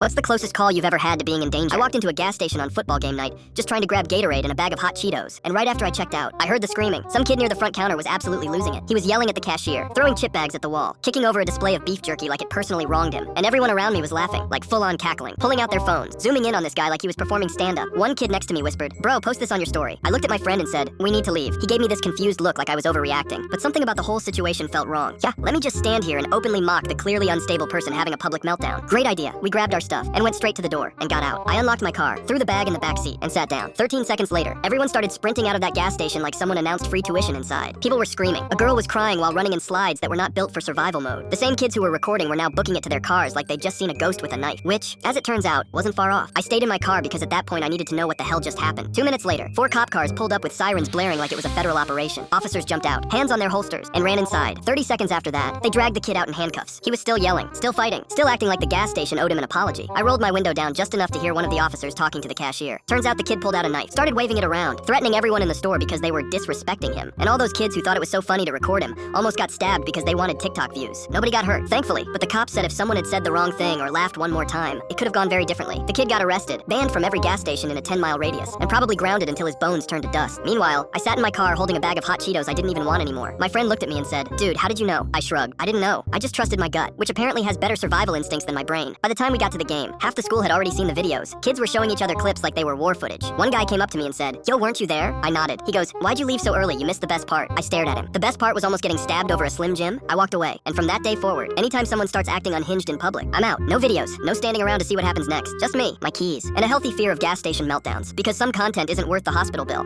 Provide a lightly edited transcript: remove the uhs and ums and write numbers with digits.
What's the closest call you've ever had to being in danger? I walked into a gas station on football game night, just trying to grab Gatorade and a bag of hot Cheetos. And right after I checked out, I heard the screaming. Some kid near the front counter was absolutely losing it. He was yelling at the cashier, throwing chip bags at the wall, kicking over a display of beef jerky like it personally wronged him. And everyone around me was laughing, like full-on cackling, pulling out their phones, zooming in on this guy like he was performing stand-up. One kid next to me whispered, "Bro, post this on your story." I looked at my friend and said, "We need to leave." He gave me this confused look like I was overreacting, but something about the whole situation felt wrong. Yeah, let me just stand here and openly mock the clearly unstable person having a public meltdown. Great idea. We grabbed our stuff and went straight to the door and got out. I unlocked my car, threw the bag in the back seat, and sat down. 13 seconds later, everyone started sprinting out of that gas station like someone announced free tuition inside. People were screaming. A girl was crying while running in slides that were not built for survival mode. The same kids who were recording were now booking it to their cars like they'd just seen a ghost with a knife, which, as it turns out, wasn't far off. I stayed in my car because at that point I needed to know what the hell just happened. 2 minutes later, 4 cop cars pulled up with sirens blaring like it was a federal operation. Officers jumped out, hands on their holsters, and ran inside. 30 seconds after that, they dragged the kid out in handcuffs. He was still yelling, still fighting, still acting like the gas station owed him an apology. I rolled my window down just enough to hear one of the officers talking to the cashier. Turns out the kid pulled out a knife, started waving it around, threatening everyone in the store because they were disrespecting him. And all those kids who thought it was so funny to record him almost got stabbed because they wanted TikTok views. Nobody got hurt, thankfully, but the cops said if someone had said the wrong thing or laughed one more time, it could have gone very differently. The kid got arrested, banned from every gas station in a 10-mile radius, and probably grounded until his bones turned to dust. Meanwhile, I sat in my car holding a bag of hot Cheetos I didn't even want anymore. My friend looked at me and said, "Dude, how did you know?" I shrugged. I didn't know. I just trusted my gut, which apparently has better survival instincts than my brain. By the time we got to the game, half the school had already seen the videos. Kids were showing each other clips like they were war footage. One guy came up to me and said, "Yo, weren't you there?" I nodded. He goes, "Why'd you leave so early? You missed the best part." I stared at him. The best part was almost getting stabbed over a Slim Jim. I walked away, and from that day forward, anytime someone starts acting unhinged in public, I'm out. No videos, no standing around to see what happens next. Just me, my keys, and a healthy fear of gas station meltdowns, because some content isn't worth the hospital bill.